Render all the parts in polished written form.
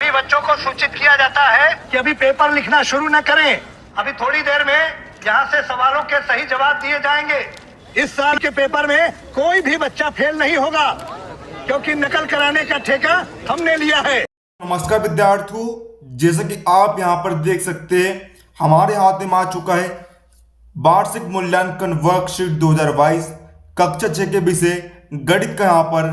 सभी बच्चों को सूचित किया जाता है कि अभी पेपर लिखना शुरू न करें। अभी थोड़ी देर में यहाँ से सवालों के सही जवाब दिए जाएंगे। इस साल के पेपर में कोई भी बच्चा फेल नहीं होगा, क्योंकि नकल कराने का ठेका हमने लिया है। नमस्कार विद्यार्थियों, जैसा कि आप यहाँ पर देख सकते हैं, हमारे हाथ में आ चुका है वार्षिक मूल्यांकन वर्कशीट 2022 कक्षा 6 के विषय गणित का यहाँ पर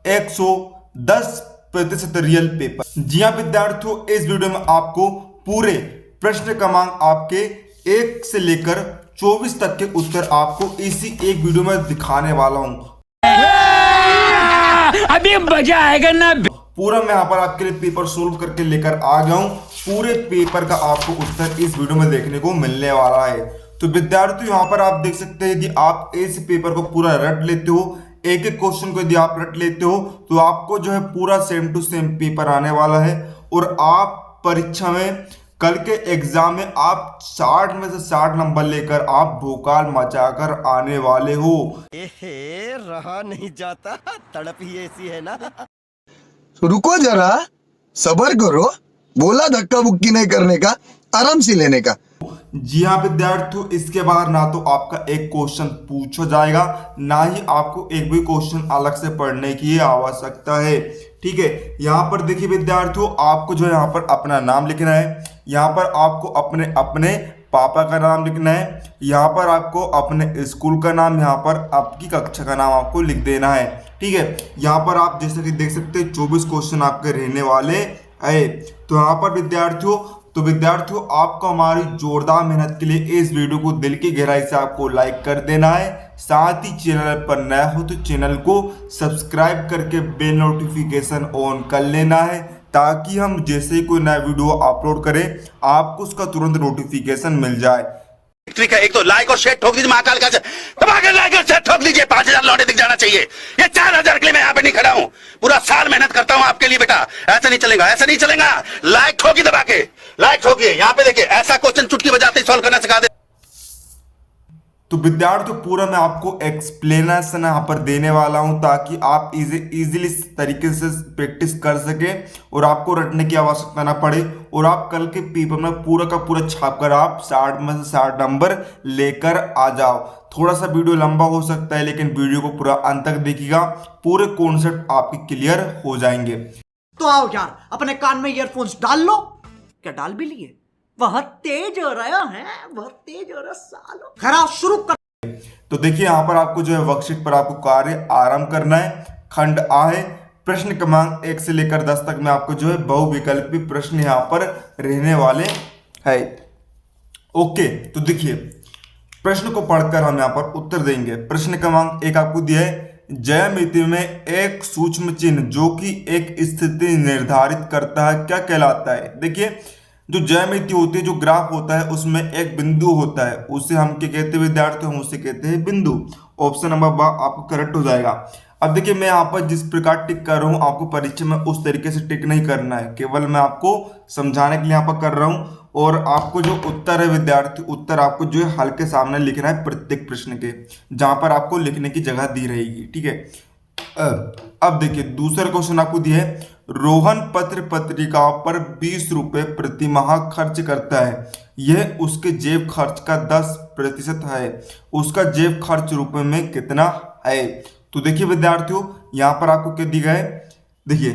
110% रियल पेपर। जी हाँ विद्यार्थियों, इस वीडियो में आपको पूरे प्रश्न क्रमांक आपके 1 से लेकर 24 तक के उत्तर आपको इसी एक वीडियो में दिखाने वाला हूँ। अभी मजा आएगा ना। पूरा मैं यहाँ पर आपके लिए पेपर सोल्व करके लेकर आ गया हूँ। पूरे पेपर का आपको उत्तर इस वीडियो में देखने को मिलने वाला है। तो विद्यार्थियों यहाँ पर आप देख सकते हैं, यदि आप इस पेपर को पूरा रट लेते हो, एक एक क्वेश्चन को यदि आप रट लेते हो, तो आपको जो है पूरा सेम टू सेम पेपर आने वाला है। और आप परीक्षा में कल के एग्जाम में आप 60 में से 60 नंबर लेकर आप भोकाल मचाकर आने वाले हो। रहा नहीं जाता, तड़प ही ऐसी है ना। रुको जरा, सबर करो। बोला धक्का बुक्की नहीं करने का, आराम से लेने का। जी हाँ विद्यार्थियों, इसके बाद ना तो आपका एक क्वेश्चन पूछा जाएगा, ना ही आपको एक भी क्वेश्चन अलग से पढ़ने की आवश्यकता है। ठीक है, यहाँ पर देखिए विद्यार्थियों, आपको जो है यहाँ पर अपना नाम लिखना है, यहाँ पर आपको अपने अपने पापा का नाम लिखना है, यहाँ पर आपको अपने स्कूल का नाम, यहाँ पर आपकी कक्षा का नाम आपको लिख देना है। ठीक है, यहाँ पर आप जैसे कि देख सकते हैं 24 क्वेश्चन आपके रहने वाले है। तो यहाँ पर विद्यार्थियों आपको हमारी जोरदार मेहनत के लिए इस वीडियो को दिल की गहराई से आपको लाइक कर देना है। साथ ही चैनल पर नया हो तो चैनल को सब्सक्राइब करके बेल नोटिफिकेशन ऑन कर लेना है, ताकि हम जैसे ही कोई नया वीडियो अपलोड करें आपको उसका तुरंत नोटिफिकेशन मिल जाए। ठीक है, एक तो लाइक और शेयर ठोक दीजिए, महाकाल का दबाकर लाइक और शेयर ठोक दीजिए। 5000 लौटे दिख जाना चाहिए। ये 4000 के लिए मैं यहाँ पे नहीं खड़ा हूँ, पूरा साल मेहनत करता हूँ आपके लिए बेटा। ऐसा नहीं चलेगा, ऐसा नहीं चलेगा। लाइक ठोकी, दबा के लाइक ठोकिए। यहाँ पे देखिए, ऐसा क्वेश्चन चुटकी बजाते सॉल्व करना सिखा दे। तो विद्यार्थियों पूरा मैं आपको एक्सप्लेनेशन यहाँ पर देने वाला हूँ, ताकि आप इजीली तरीके से प्रैक्टिस कर सके और आपको रटने की आवश्यकता ना पड़े, और आप कल के पेपर में पूरा का पूरा छाप कर आप 60 में से 60 नंबर लेकर आ जाओ। थोड़ा सा वीडियो लंबा हो सकता है, लेकिन वीडियो को पूरा अंत तक देखिएगा, पूरे कॉन्सेप्ट आपके क्लियर हो जाएंगे। तो आओ यार, अपने कान में ईयरफोन्स डाल लो। क्या डाल भी लिए? बहुत तेज हो रहा है, बहुत तेज हो रहा सालो। खरा शुरू कर। तो देखिए यहाँ पर आपको जो है वर्कशीट पर आपको कार्य आरंभ करना है। खंड आ है, प्रश्न क्रमांक 1 से लेकर 10 तक में आपको जो है बहुविकल्पी प्रश्न यहाँ पर रहने वाले है। ओके, तो देखिए प्रश्न को पढ़कर हम यहाँ पर उत्तर देंगे। प्रश्न क्रमांक 1 आपको दिया है, ज्यामिति में एक सूक्ष्म चिन्ह जो कि एक स्थिति निर्धारित करता है क्या कहलाता है। देखिए जो ज्यामिति होती है, जो ग्राफ होता है, उसमें एक बिंदु होता है, उसे हम क्या कहते हैं विद्यार्थियों? हम उसे कहते हैं बिंदु। ऑप्शन नंबर बा आपको करेक्ट हो जाएगा। अब देखिए मैं यहाँ पर जिस प्रकार टिक कर रहा हूँ, आपको परीक्षा में उस तरीके से टिक नहीं करना है, केवल मैं आपको समझाने के लिए यहाँ पर कर रहा हूँ। और आपको जो उत्तर है विद्यार्थी, उत्तर आपको जो है हल्के सामने लिखना है प्रत्येक प्रश्न के, जहां पर आपको लिखने की जगह दी रहेगी। ठीक है, अब देखिए दूसरा क्वेश्चन आपको दिया है, रोहन पत्र पत्रिकाओं पर 20 रुपए प्रति माह खर्च करता है, यह उसके जेब खर्च का 10% है, उसका जेब खर्च रुपए में कितना है? तो देखिए विद्यार्थियों यहाँ पर आपको क्या दिया है, देखिए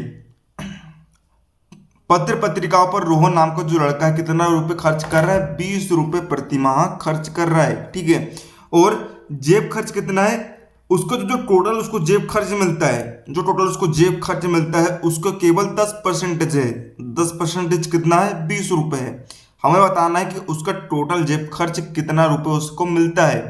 पत्र पत्रिकाओं पर रोहन नाम का जो लड़का है कितना रुपए खर्च कर रहा है? 20 रुपए प्रति माह खर्च कर रहा है। ठीक है, और जेब खर्च कितना है? उसको जो टोटल उसको जेब खर्च मिलता है, जो टोटल उसको जेब खर्च मिलता है, उसको केवल 10% है। 10% कितना है? 20 रुपए है। हमें बताना है कि उसका टोटल जेब खर्च कितना रुपए उसको मिलता है।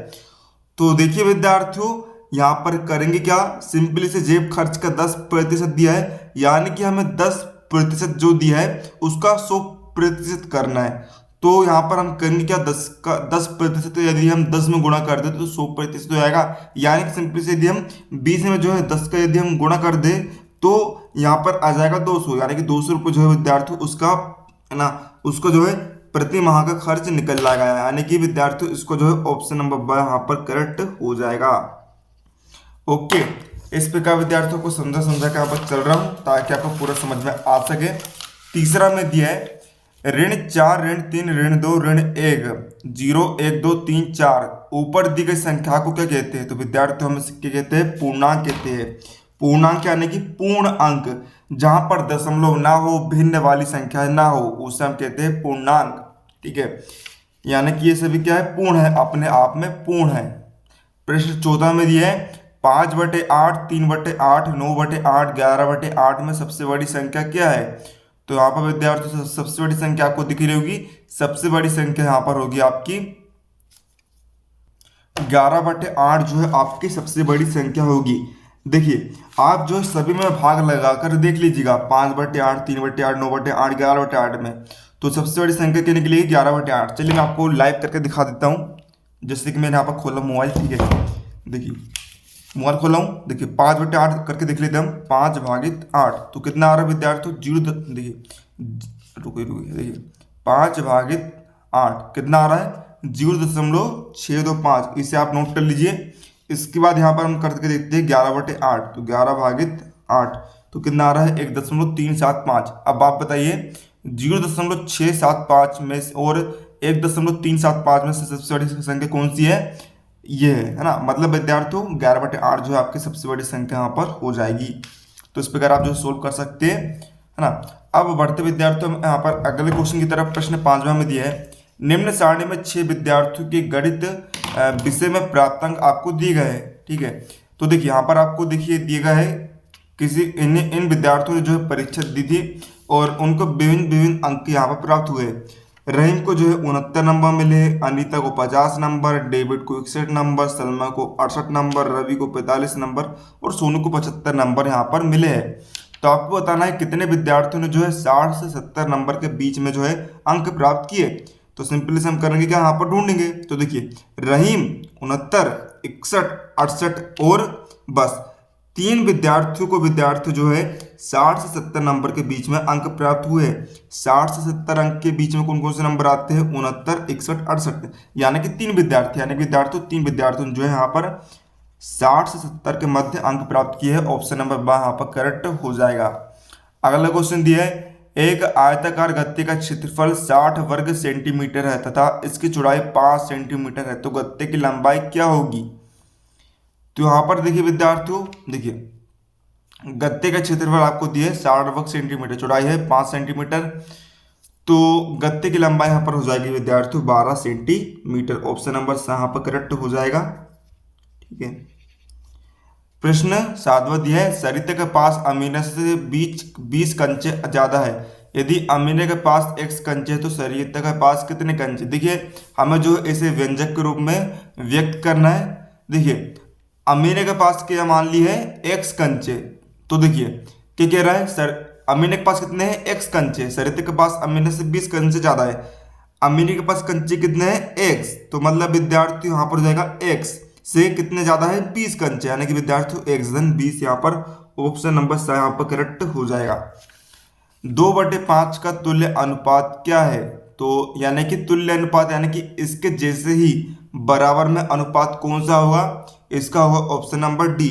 तो देखिए विद्यार्थियों यहाँ पर करेंगे क्या, सिंपली से जेब खर्च का 10% दिया है, यानी कि हमें 10% जो दिया है उसका 100% करना है। तो यहाँ पर हम करेंगे क्या, 10% तो यदि हम 10 में गुणा कर दे तो 100% हो जाएगा। यानी कि सिंपली से यदि हम 20 में जो है 10 का यदि हम गुणा कर दे तो यहाँ पर आ जाएगा 200, यानी कि 200 रुपये जो है विद्यार्थी उसका है ना, उसको जो है प्रति माह का खर्च निकल जाएगा। यानी कि विद्यार्थी इसको जो है ऑप्शन नंबर ब यहाँ पर करेक्ट हो जाएगा। ओके, इस प्रकार विद्यार्थियों को समझा के यहाँ पर चल रहा हूँ, ताकि आपको पूरा समझ में आ सके। तीसरा में दिया है ऋण 4, ऋण 3, ऋण 2, ऋण 1, 0, 1, 2, 3, 4। ऊपर दी गई संख्या को क्या कहते हैं? तो विद्यार्थी हम क्या कहते हैं? पूर्णांक कहते हैं। पूर्णांक यानी कि पूर्ण अंक, जहां पर दशमलव ना हो, भिन्न वाली संख्या ना हो, उसे हम कहते हैं पूर्णांक। ठीक है, यानी कि ये सभी क्या है? पूर्ण है, अपने आप में पूर्ण है। प्रश्न 14 में दिया है 5/8, 3/8, 9/8, 11/8 में सबसे बड़ी संख्या क्या है? तो यहाँ पर विद्यार्थियों सबसे बड़ी संख्या आपको दिख रही होगी। सबसे बड़ी संख्या यहाँ पर होगी आपकी 11/8 जो है आपकी सबसे बड़ी संख्या होगी। देखिए आप जो सभी में भाग लगाकर देख लीजिएगा 5/8, 3/8, 9/8, 11/8 में, तो सबसे बड़ी संख्या क्या निकलेगी? 11/8। चलिए मैं आपको लाइव करके दिखा देता हूँ। जैसे कि मैंने यहाँ पर खोला मोबाइल, ठीक है, देखिए मोबाइल खोला हूँ, देखिए 5/8 करके देख लेते हम। 5/8 तो कितना आ रहा है विद्यार्थियों? 0। देखिए रुकिए देखिए 5/8 कितना आ रहा है? 0.625। इसे आप नोट कर लीजिए। इसके बाद यहाँ पर हम करके देखते हैं 11/8, तो 11/8 तो कितना आ रहा है? 1.375। अब आप बताइए 0.675 में और 1.375 में से सबसे बड़ी संख्या कौन सी है? ये है ना। मतलब विद्यार्थियों 11/8 जो है आपकी सबसे बड़ी संख्या यहाँ पर हो जाएगी। तो इस प्रकार आप जो सोल्व कर सकते हैं, है ना। अब बढ़ते विद्यार्थियों यहाँ पर अगले क्वेश्चन की तरफ। प्रश्न 5वां में दिया है निम्न सारणी में 6 विद्यार्थियों के गणित विषय में प्राप्तांक आपको दिए गए हैं। ठीक है, तो देखिए यहाँ पर आपको देखिए दिए गए है किसी इन विद्यार्थियों ने जो है परीक्षा दी थी और उनको विभिन्न अंक यहाँ पर प्राप्त हुए। रहीम को जो है 69 नंबर मिले, अनीता को 50 नंबर, डेविड को 61 नंबर, सलमा को 68 नंबर, रवि को 45 नंबर और सोनू को 75 नंबर यहाँ पर मिले हैं। तो आपको बताना है कितने विद्यार्थियों ने जो है 60 से 70 नंबर के बीच में जो है अंक प्राप्त किए। तो सिंपली से हम करेंगे क्या? यहाँ पर ढूंढेंगे। तो देखिए रहीम 69, 61, 68 और बस 3 विद्यार्थियों जो है 60 से 70 नंबर के बीच में अंक प्राप्त हुए। 60 से 70 अंक के बीच में कौन कौन से नंबर आते हैं? 69, 61, 68। यानी कि 3 विद्यार्थी जो है यहाँ पर 60 से 70 के मध्य अंक प्राप्त किए हैं। ऑप्शन नंबर बा यहाँ पर करेक्ट हो जाएगा। अगला क्वेश्चन दिया है एक आयताकार गत्ते का क्षेत्रफल 60 वर्ग सेंटीमीटर है तथा इसकी चौड़ाई 5 सेंटीमीटर है, तो गत्ते की लंबाई क्या होगी? तो यहाँ पर देखिए विद्यार्थियों, देखिए गत्ते का क्षेत्रफल आपको दिए 60 वर्ग सेंटीमीटर, चौड़ाई है 5 सेंटीमीटर, तो गत्ते की लंबाई यहाँ पर हो जाएगी विद्यार्थियों 12 सेंटीमीटर। ऑप्शन नंबर यहाँ पर करेक्ट हो जाएगा। ठीक है, प्रश्न 7वां दिया है सरिता के पास अमीना से 20 कंचे ज्यादा है। यदि अमीना के पास x कंचे है तो सरिता के पास कितने कंचे? देखिए हमें जो इसे व्यंजक के रूप में व्यक्त करना है। देखिए अमीना के पास क्या मान ली है? x कंचे। तो देखिए क्या कह रहा है? सर अमीना के पास कितने हैं? x कंचे। सरिता के पास अमीना से 20 कंचे ज्यादा है। अमीना के पास कंचे कितने हैं? x। तो मतलब विद्यार्थी यहाँ पर हो जाएगा x से कितने ज्यादा है? 20 कंचे, यानी कि विद्यार्थियों x धन 20 यहाँ पर ऑप्शन नंबर सा यहाँ पर करेक्ट हो जाएगा। 2/5 का तुल्य अनुपात क्या है? तो यानी कि तुल्य अनुपात यानी कि इसके जैसे ही बराबर में अनुपात कौन सा होगा? इसका होगा ऑप्शन नंबर डी।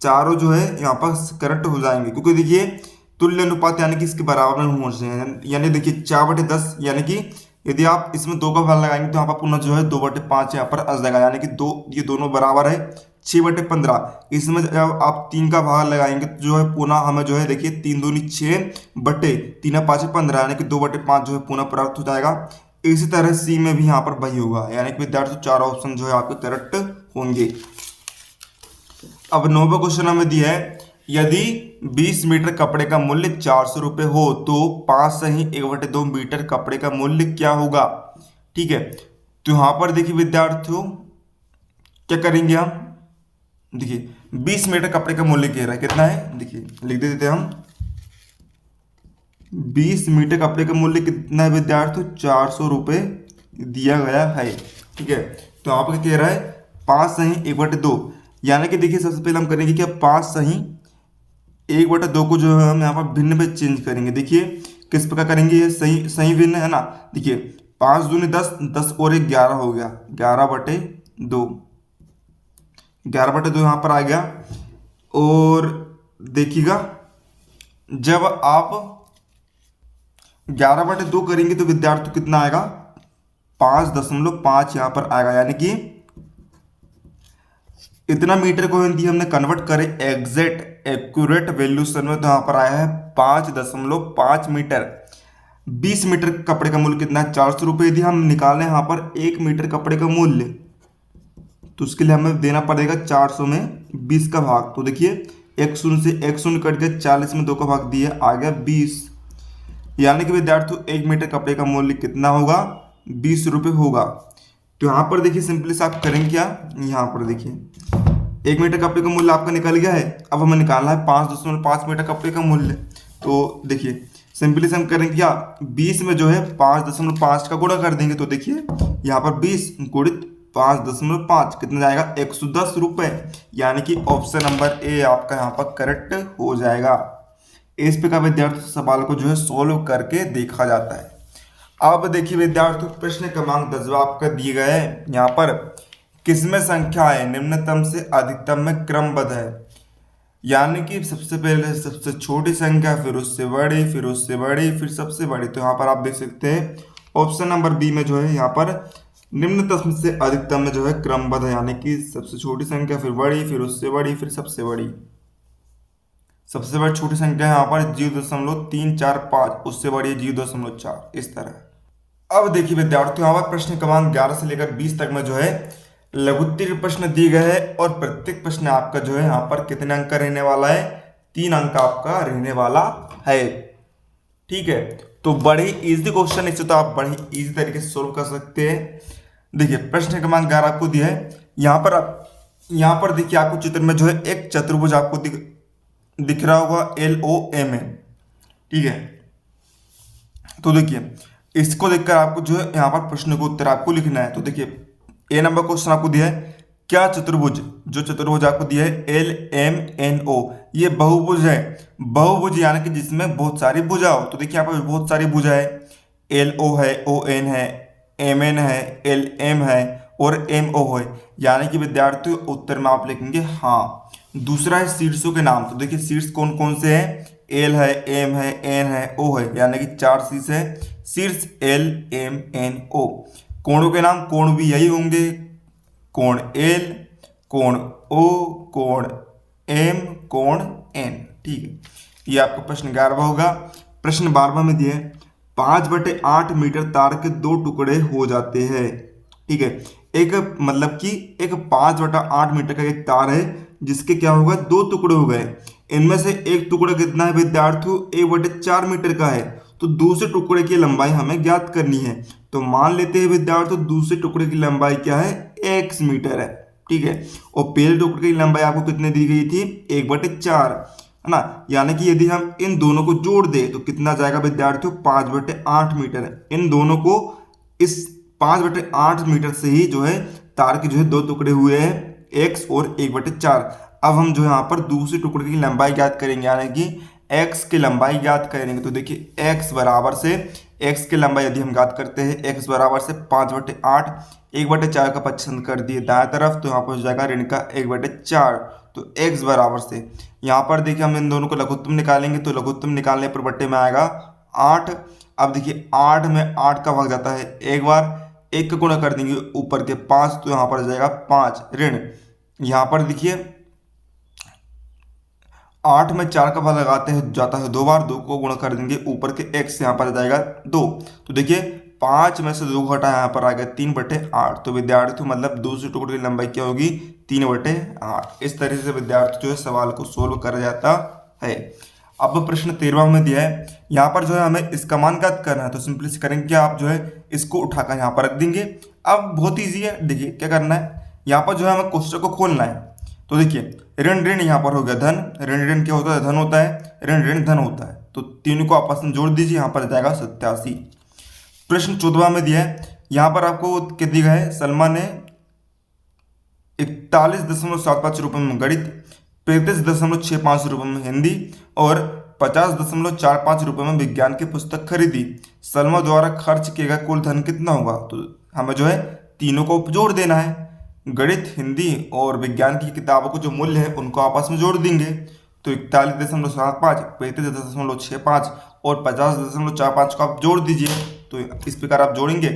चारों जो है यहाँ पर करेक्ट हो जाएंगे, क्योंकि देखिए तुल्य अनुपात यानी कि इसके बराबर में होना चाहिए। यानी देखिए 4/10, यानी कि यदि आप इसमें 2 का भाग लगाएंगे तो यहाँ पर पुनः जो है 2/5 यहाँ पर आ जाएगा, यानी कि ये दोनों बराबर है। 6/15, इसमें जब आप 3 का भाग लगाएंगे तो जो है पुनः हमें जो है देखिए 3 दूनी 6 बटे 3 5 15, यानी कि 2/5 जो है पुनः प्राप्त हो जाएगा। इसी तरह सी में भी यहाँ पर वही होगा, यानी कि विद्यार्थियों 4 ऑप्शन जो है आपके करेक्ट होंगे। अब 9वां क्वेश्चन हमें दिया है यदि 20 मीटर कपड़े का मूल्य 400 रुपये हो तो 5 सही 1/2 मीटर कपड़े का मूल्य क्या होगा? ठीक है, तो यहाँ पर देखिए विद्यार्थियों क्या करेंगे हम? देखिए 20 मीटर कपड़े का मूल्य कह रहा है, कितना है? देखिए लिख देते हैं हम 20 मीटर कपड़े का मूल्य कितना है विद्यार्थियों? 400 रुपये दिया गया है। ठीक है, तो यहाँ पर क्या कह रहा है? 5 सही 1/2, यानी कि देखिए सबसे पहले हम करेंगे क्या? 5 सही 1/2 को जो है हम यहाँ पर भिन्न में चेंज करेंगे। देखिए किस प्रकार करेंगे? ये सही भिन्न है ना। देखिए 5 दूनी 10, 10 और 1 11 हो गया, 11/2, 11/2 यहाँ पर आ गया। और देखिएगा जब आप 11/2 करेंगे तो विद्यार्थी कितना आएगा, 5.5 यहाँ पर आएगा, यानी कि इतना मीटर को हिंदी हमने कन्वर्ट करे एग्जैक्ट एक्यूरेट वैल्यूशन में, तो यहाँ पर आया है 5.5 मीटर। 20 मीटर कपड़े का मूल्य कितना है, 400 रुपये। यदि हम निकालें यहाँ पर 1 मीटर कपड़े का मूल्य, तो उसके लिए हमें देना पड़ेगा 400 में 20 का भाग। तो देखिए 1 शून्य से 1 शून्य कट गया, 40 में 2 का भाग दिया, आ गया 20। यानी कि विद्यार्थियों 1 मीटर कपड़े का मूल्य कितना होगा, 20 रुपये होगा। तो यहाँ पर देखिए सिंपली से आप करेंगे क्या, यहाँ पर देखिए 1 मीटर कपड़े का मूल्य आपका निकल गया है। अब हमें निकालना है 5.5 मीटर कपड़े का मूल्य। तो देखिए सिंपली से हम करेंगे क्या, 20 में जो है 5.5 का गुणा कर देंगे। तो देखिए यहाँ पर 20 गुणित 5.5 कितना जाएगा, 110 रुपये। यानी कि ऑप्शन नंबर ए आपका यहाँ पर करेक्ट हो जाएगा। इस प्रकार विद्यार्थी सवाल को जो है सोल्व करके देखा जाता है। अब देखिए विद्यार्थियों प्रश्न क्रमांक 10 आपका दिए गए हैं। यहाँ पर किसमें संख्याएं निम्नतम से अधिकतम में क्रमबद्ध है, यानी कि सबसे पहले सबसे छोटी संख्या, फिर उससे बड़ी, फिर उससे बड़ी, फिर सबसे बड़ी। तो यहाँ पर आप देख सकते हैं ऑप्शन नंबर बी में जो है यहाँ पर निम्नतम से अधिकतम में जो है क्रमबद्ध है, यानी कि सबसे छोटी संख्या, फिर बड़ी, फिर उससे बड़ी, फिर सबसे बड़ी। सबसे बड़ी छोटी संख्या यहाँ पर 0.345, उससे बड़ी 0.4, इस तरह। अब देखिए विद्यार्थियों यहाँ पर प्रश्न क्रमांक 11 से लेकर 20 तक में जो है लघुत्तर प्रश्न दिए गए हैं, और प्रत्येक प्रश्न आपका जो है यहाँ पर कितने अंक का रहने वाला है, 3 अंक आपका रहने वाला है। ठीक है, तो बड़े इजी क्वेश्चन, इसे तो आप बड़े इजी तरीके से सोल्व कर सकते हैं। देखिए प्रश्न क्रमांक 11 आपको दिया है। यहाँ पर देखिए आपको चित्र में जो है एक चतुर्भुज आपको दिख रहा होगा, LOM है। ठीक है, तो देखिए इसको देखकर आपको जो है यहाँ पर प्रश्न को उत्तर आपको लिखना है। तो देखिए ए नंबर क्वेश्चन आपको दिया है, क्या चतुर्भुज, जो चतुर्भुज आपको दिया है LMNO, ये बहुभुज है। बहुभुज यानी कि जिसमें बहुत सारी भुजा हो। तो देखिए यहाँ पर बहुत सारी भुजा है, LO है, ON है, MN है, LM है और MO है। यानी कि विद्यार्थियों उत्तर में आप लिखेंगे हाँ। दूसरा है शीर्षों के नाम। तो देखिए शीर्ष कौन कौन से हैं, L है, M है, N है, O है, यानी कि 4 शीर्ष है, शीर्ष LMNO। कोणों के नाम, कोण भी यही होंगे, कोण L, कोण O, कोण M, कोण N। ठीक है, ये आपका प्रश्न 11वां होगा। प्रश्न 12वां में दिया है 5/8 मीटर तार के 2 टुकड़े हो जाते हैं। ठीक है, एक मतलब कि एक 5/8 मीटर का एक तार है जिसके क्या होगा, 2 टुकड़े हो गए। इनमें से एक टुकड़ा कितना है विद्यार्थियों, 1/4 मीटर का है। तो दूसरे टुकड़े की लंबाई हमें ज्ञात करनी है। तो मान लेते हैं विद्यार्थियों दूसरे टुकड़े की लंबाई क्या है, x मीटर है। ठीक है, और पहले टुकड़े की लंबाई आपको कितने दी गई थी, 1/4, है ना। यानी कि यदि हम इन दोनों को जोड़ दें तो कितना जाएगा विद्यार्थियों, 5/8 मीटर है। इन दोनों को इस 5/8 मीटर से ही जो है तार के जो है 2 टुकड़े हुए हैं, x और 1/4। अब हम जो यहाँ पर दूसरे टुकड़े की लंबाई ज्ञात करेंगे, यानी कि x की लंबाई ज्ञात करेंगे। तो देखिए x बराबर से, x की लंबाई यदि हम ज्ञात करते हैं, x बराबर से 5/8, 1/4 का पक्षांतर कर दिए दाएं तरफ, तो यहाँ पर हो जाएगा ऋण का 1/4। तो x बराबर से यहाँ पर देखिए हम इन दोनों को लघुत्तम निकालेंगे। तो लघुत्तम निकालने पर बट्टे में आएगा 8। अब देखिए 8 में 8 का भाग जाता है एक बार, 1 का गुणा कर देंगे ऊपर के 5, तो यहाँ पर जाएगा 5 ऋण। यहाँ पर देखिए 8 में 4 का भाग लगाते हैं जाता है 2 बार, 2 को गुणा कर देंगे ऊपर के x, यहाँ पर जाएगा 2। तो देखिए 5 में से 2 घटा यहाँ पर आ गया 3/8। तो विद्यार्थी मतलब दूसरे टुकड़े की लंबाई क्या होगी, 3/8। इस तरह से विद्यार्थी जो है सवाल को सोल्व करा जाता है। अब प्रश्न 13वां में दिया है, यहाँ पर जो है हमें इसका मान ज्ञात करना है। तो सिंपली से करेंगे क्या, आप जो है इसको उठाकर यहाँ पर रख देंगे। अब बहुत ईजी है, देखिए क्या करना है, यहाँ पर जो है हमें कोष्टक को खोलना है। तो देखिए ऋण ऋण यहाँ पर हो गया धन, ऋण ऋण क्या होता है, धन होता है, ऋण ऋण धन होता है। तो तीनों को आपस में जोड़ दीजिए, यहाँ पर जाएगा 87। प्रश्न 14वां में दिया है, यहाँ पर आपको क्या दिया है, सलमा ने 41.75 रुपये में गणित, 35.65 रुपये में हिंदी और 50.45 रुपये में विज्ञान की पुस्तक खरीदी। सलमा द्वारा खर्च किया गया कुल धन कितना होगा। तो हमें जो है तीनों को जोड़ देना है, गणित, हिंदी और विज्ञान की किताबों को जो मूल्य है उनको आपस में जोड़ देंगे। तो तो 41.75, 35.65 और 50.45 को आप जोड़ दीजिए। तो इस प्रकार आप जोड़ेंगे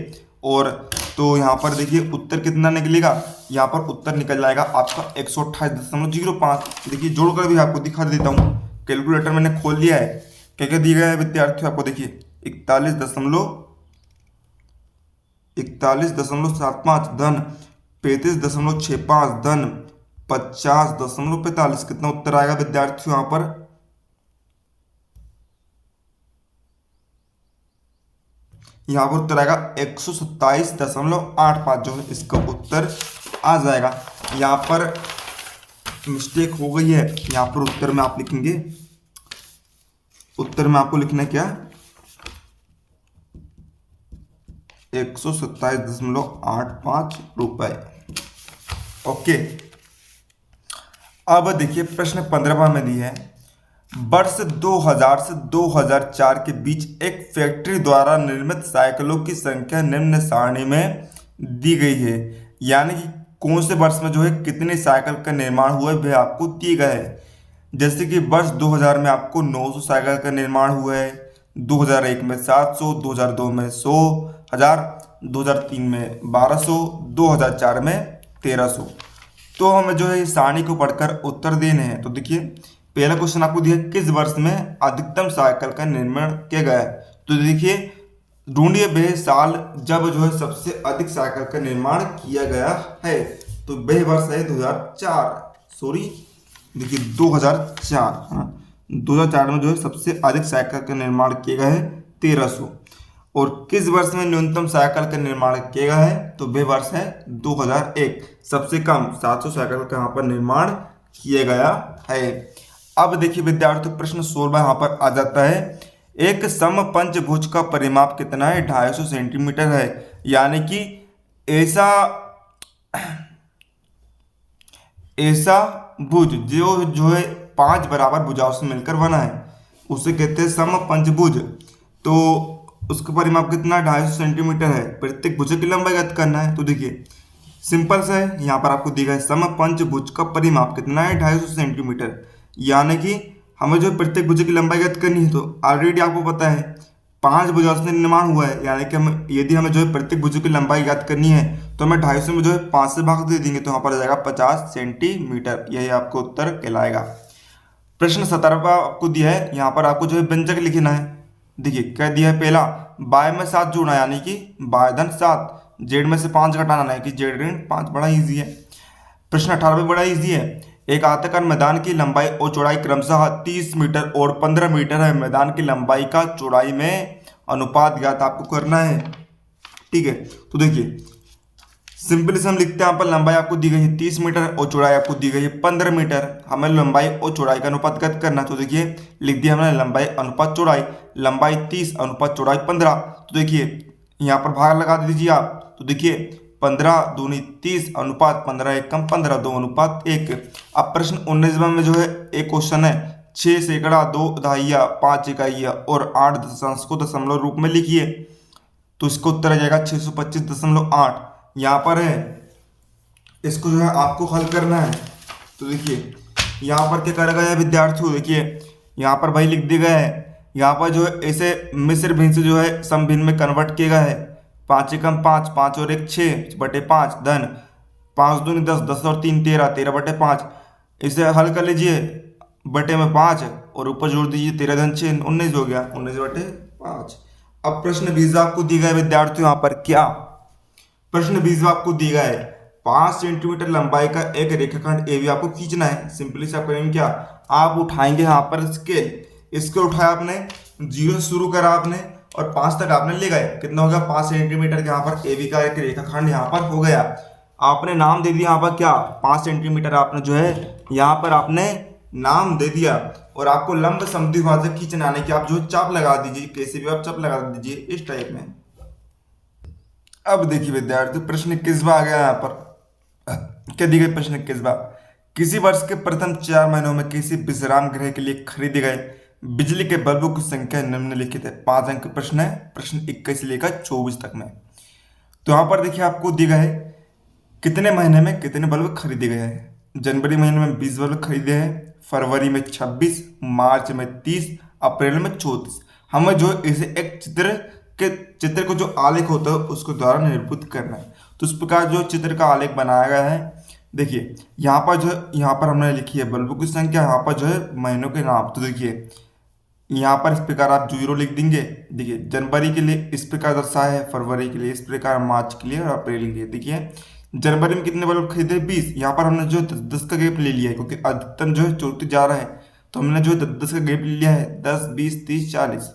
और तो यहाँ पर देखिए उत्तर कितना निकलेगा, यहाँ पर उत्तर निकल जाएगा आपका 128.05। देखिए जोड़कर भी आपको दिखा देता हूँ, कैलकुलेटर मैंने खोल लिया है। क्या क्या दिया गया है विद्यार्थियों आपको, देखिए 41.75 धन 35.65 धन 50.45, कितना उत्तर आएगा विद्यार्थियों यहाँ पर, यहाँ पर उत्तर आएगा 127.85 जो है इसका उत्तर आ जाएगा। यहाँ पर मिस्टेक हो गई है, यहाँ पर उत्तर में आप लिखेंगे, उत्तर में आपको लिखना है क्या 127.85 रुपए। ओके, अब देखिए प्रश्न 15वां में दिया है, वर्ष 2000 से 2004 के बीच एक फैक्ट्री द्वारा निर्मित साइकिलों की संख्या निम्न सारणी में दी गई है। यानी कि कौन से वर्ष में जो है कितनी साइकिल का निर्माण हुआ है वह आपको दिया गया है। जैसे कि वर्ष 2000 में आपको 900 साइकिल का निर्माण हुआ है, 2001 में 700, 2002 में 100,000, 2003 में 1200, 2004 में 1300। तो हमें जो है इस सारणी को पढ़कर उत्तर देने हैं। तो देखिए पहला क्वेश्चन आपको दिया, किस वर्ष में अधिकतम साइकिल का निर्माण किया गया है। तो देखिए ढूंढिए वह साल जब जो है सबसे अधिक साइकिल का निर्माण किया गया है। तो वह वर्ष है 2004 में जो है सबसे अधिक साइकिल का निर्माण किया गया है 1300। और किस वर्ष में न्यूनतम साइकिल का निर्माण किया गया है, तो वह वर्ष है 2001, सबसे कम 700 साइकिल का यहाँ पर निर्माण किया गया है। अब देखिए विद्यार्थियों प्रश्न 16 यहाँ पर आ जाता है, एक समपंचभुज का परिमाप कितना है, 250 सेंटीमीटर है। यानी कि ऐसा भुज जो है 5 बराबर भुजाओं से मिलकर बना है उसे कहते हैं समपंचभुज। तो उसका परिमाप कितना 250 सेंटीमीटर है। प्रत्येक भुज की लंबाई ज्ञात करना है। तो देखिए सिंपल सा है, यहाँ पर आपको दिया गया है समपंचभुज का परिमाप कितना है 250 सेंटीमीटर। यानी कि हमें जो प्रत्येक भुज की लंबाई ज्ञात करनी है, तो ऑलरेडी आपको पता है 5 भुजाओं से निर्माण हुआ है। यानी कि हम यदि हमें जो है प्रत्येक भुज की लंबाई ज्ञात करनी है तो हमें 250 में जो है 5 से भाग दे देंगे, तो यहाँ पर आ जाएगा 50 सेंटीमीटर। यही आपको उत्तर कहलाएगा। प्रश्न 17वां आपको दिया है, यहाँ पर आपको जो है व्यंजक लिखना है। देखिए क्या दिया है, पहला बाय में 7 जोड़ना यानी कि बाय धन 7, जेड में से 5 घटाना है कि जेड ऋण 5, बड़ा ईजी है। प्रश्न 18 बड़ा ईजी है, एक आयताकार मैदान की लंबाई और चौड़ाई क्रमशः 30 मीटर और 15 मीटर है। मैदान की लंबाई का चौड़ाई में अनुपात ज्ञात आपको करना है। ठीक है, तो देखिए सिंपली से हम लिखते हैं, यहाँ पर लंबाई आपको दी गई है 30 मीटर और चौड़ाई आपको दी गई है 15 मीटर। हमें लंबाई और चौड़ाई का अनुपात ज्ञात करना। तो देखिए लिख दिया हमने लंबाई अनुपात चौड़ाई, लंबाई 30 अनुपात चौड़ाई 15। तो देखिए यहाँ पर भाग लगा दीजिए आप। तो देखिए 15 दूनी 30 अनुपात 15 एकम 15, 2 अनुपात 1। अब प्रश्न 19वां में जो है एक क्वेश्चन है, 6 सैकड़ा 2 दहाइया 5 इकाइया और 8 दशांश को दशमलव रूप में लिखिए। तो इसका उत्तर आ जाएगा 625.8। यहाँ पर है, इसको जो है आपको हल करना है। तो देखिए यहाँ पर क्या करेगा यह विद्यार्थियों, देखिए यहाँ पर भाई लिख दिया गया है, यहाँ पर जो है ऐसे मिश्र भिन्न से जो है सम भिन्न में कन्वर्ट किया गया है। 5 एकम 5, 5 और 1 6/5 धन 5 दूनी 10, 10 और 3 13, 13/5। इसे हल कर लीजिए, बटे में 5 और ऊपर जोड़ दीजिए 13 धन 6, 19 हो गया, 19/5। अब प्रश्न 20 आपको दिया गया विद्यार्थियों, यहाँ पर क्या प्रश्न 20 आपको दिया गया है, 5 सेंटीमीटर लंबाई का एक रेखाखंड AB आपको खींचना है। सिंपली से आप करेंगे क्या, आप उठाएंगे यहाँ पर स्केल, इसको उठाया आपने, 0 से शुरू करा आपने और 5 तक आपने ले गए, कितना हो गया 5 सेंटीमीटर के यहाँ पर AB का एक रेखाखंड यहाँ पर हो गया। आपने नाम दे दिया यहाँ पर क्या, 5 सेंटीमीटर आपने जो है यहाँ पर आपने नाम दे दिया। और आपको लंब समद्विभाजक खींचना है कि आप जो चाप लगा दीजिए, कैसे भी आप चाप लगा दीजिए इस टाइप में। अब देखिए विद्यार्थी प्रश्न 21वां आ गया यहाँ पर, क्या दी गई प्रश्न 21वां, किसी वर्ष के प्रथम 4 महीनों में किसी विश्राम गृह के लिए खरीदे गए बिजली के बल्बों की संख्या निम्नलिखित है। 5 अंक का प्रश्न है, प्रश्न 21 से लेकर 24 तक में। तो यहाँ पर देखिए आपको दी गए कितने महीने में कितने बल्ब खरीदे गए हैं। जनवरी महीने में 20 बल्ब खरीदे हैं, फरवरी में 26, मार्च में 30, अप्रैल में 34। हमें जो इसे एक चित्र को जो आलेख होता है उसको द्वारा निरूपित करना है। तो इस प्रकार जो चित्र का आलेख बनाया गया है, देखिए यहाँ पर जो यहाँ पर हमने लिखी है बल्बों की संख्या, यहाँ पर जो है महीनों के नाम। तो देखिए यहाँ पर इस प्रकार आप 0 लिख देंगे। देखिए जनवरी के लिए इस प्रकार दर्शाया है, फरवरी के लिए इस प्रकार, मार्च के लिए और अप्रैल के लिए। देखिए जनवरी में कितने बल्ब खरीदे? 20। यहाँ पर हमने जो 10 का गैप ले लिया है क्योंकि अधिकतम जो है 34 जा रहा है, तो हमने जो 10 का गैप ले लिया है, 10, 20, 30, 40।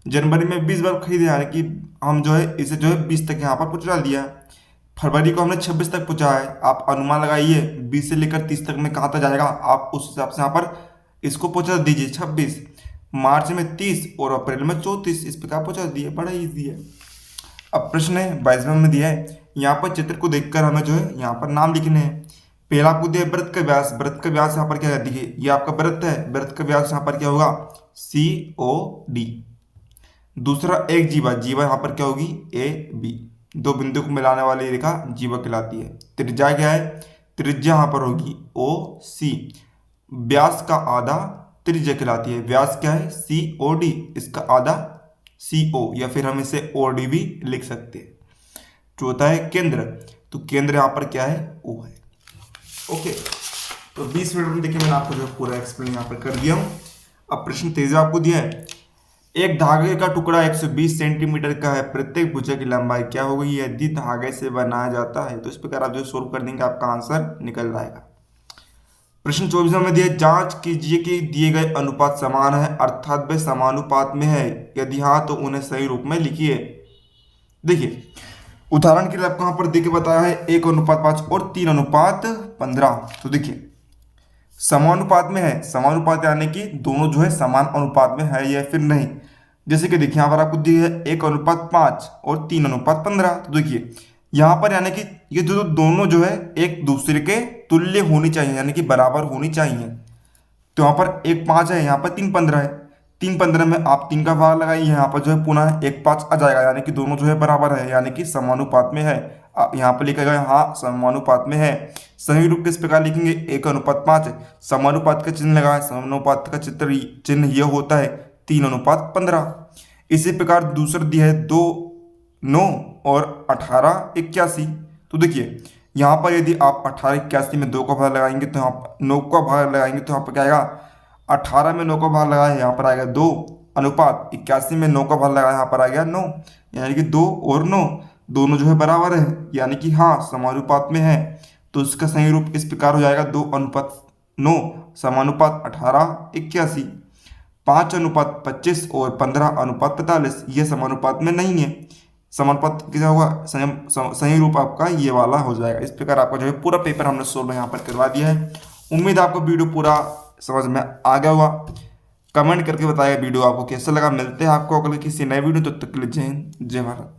जनवरी में 20 बल्ब खरीदे, यानी कि हम जो है इसे जो है 20 तक यहाँ पर पहुँचा दिया। फरवरी को हमने 26 तक पहुँचा है। आप अनुमान लगाइए 20 से लेकर 30 तक में कहाँ तक जाएगा, आप उस हिसाब से यहाँ पर इसको पहुँचा दीजिए 26। मार्च में 30 और अप्रैल में 34, इस प्रकार पहुँचा दिए। बड़ा ईजी है। अब प्रश्न है 22वां में दिया है, यहाँ पर चित्र को देखकर हमें जो है यहाँ पर नाम लिखने हैं। पहला आपको दिया है व्रत का व्यास। व्रत का व्यास यहाँ पर क्या है? देखिए ये आपका व्रत है, व्रत का व्यास यहाँ पर क्या होगा? COD। दूसरा एक जीवा, जीवा यहाँ पर क्या होगी? AB। दो बिंदु को मिलाने वाली रेखा जीवा कहलाती है। त्रिज्या क्या है? त्रिज्या यहाँ पर होगी OC। व्यास का आधा त्रिज्या कहलाती है। व्यास क्या है? COD, इसका आधा CO, या फिर हम इसे OD भी लिख सकते हैं। चौथा है केंद्र, तो केंद्र यहाँ पर क्या है? O है। ओके, तो 20 मिनट में देखिए मैंने आपको जो पूरा एक्सप्लेन यहाँ पर कर दिया हूँ। अब प्रश्न 23 आपको दिया है, एक धागे का टुकड़ा 120 सेंटीमीटर का है, प्रत्येक भुजा की लंबाई क्या होगी यदि धागे से बनाया जाता है? तो इस प्रकार आप जो सोल्व कर देंगे आपका आंसर निकल जाएगा। प्रश्न 24 में दिया, जांच कीजिए कि दिए गए अनुपात समान है, अर्थात वे समानुपात में है, यदि हाँ तो उन्हें सही रूप में लिखिए। देखिए उदाहरण के लिए आपको यहाँ पर देके बताया है 1:5 और 3:15। तो देखिए समानुपात में है, समानुपात यानी कि दोनों जो है समान अनुपात में है या फिर नहीं। जैसे कि देखिए यहाँ पर आपको दिया है 1:5 और 3:15। तो देखिए यहाँ पर यानी कि ये जो दोनों जो है एक दूसरे के तुल्य होनी चाहिए, यानी कि बराबर होनी चाहिए। तो यहाँ पर 1:5 है, यहाँ पर 3:15 है। 3:15 में आप 3 का भाग लगाइए, यहाँ पर जो है पुनः 1:5 आ जाएगा, यानी कि दोनों जो है बराबर है, यानी कि समानुपात में है। यहाँ पर लिखा गया हाँ समानुपात में है। सही रूप किस प्रकार लिखेंगे? 1:5, समानुपात का चिन्ह लगाए, समानुपात का चिन्ह यह होता है 3:15। इसी प्रकार दूसरा दिया है 2, 9 और 18, 81। तो देखिए यहाँ पर यदि आप 18, 81 में 2 का भाग लगाएंगे तो यहाँ 9 का भाग लगाएंगे तो यहाँ पर क्या आएगा? 18 में 9 का भाग लगाया, यहाँ पर आएगा 2, अनुपात 81 में 9 का भाग लगाया, यहाँ पर आ गया 9, यानी कि 2 और 9 दोनों जो है बराबर है, यानी कि हाँ समानुपात में है। तो इसका सही रूप इस प्रकार हो जाएगा 2:9 समानुपात 18, 81। 5:25 और 15:45 ये समानुपात में नहीं है। समानुपात क्या होगा? सही रूप आपका ये वाला हो जाएगा। इस प्रकार आपका जो है पूरा पेपर हमने सोल्व यहाँ पर करवा दिया है। उम्मीद आपको वीडियो पूरा समझ में आ गया होगा। कमेंट करके बताइए वीडियो आपको कैसा लगा। मिलते हैं आपको अगले किसी नए वीडियो, तब तक के लिए जय हिंद, जय भारत।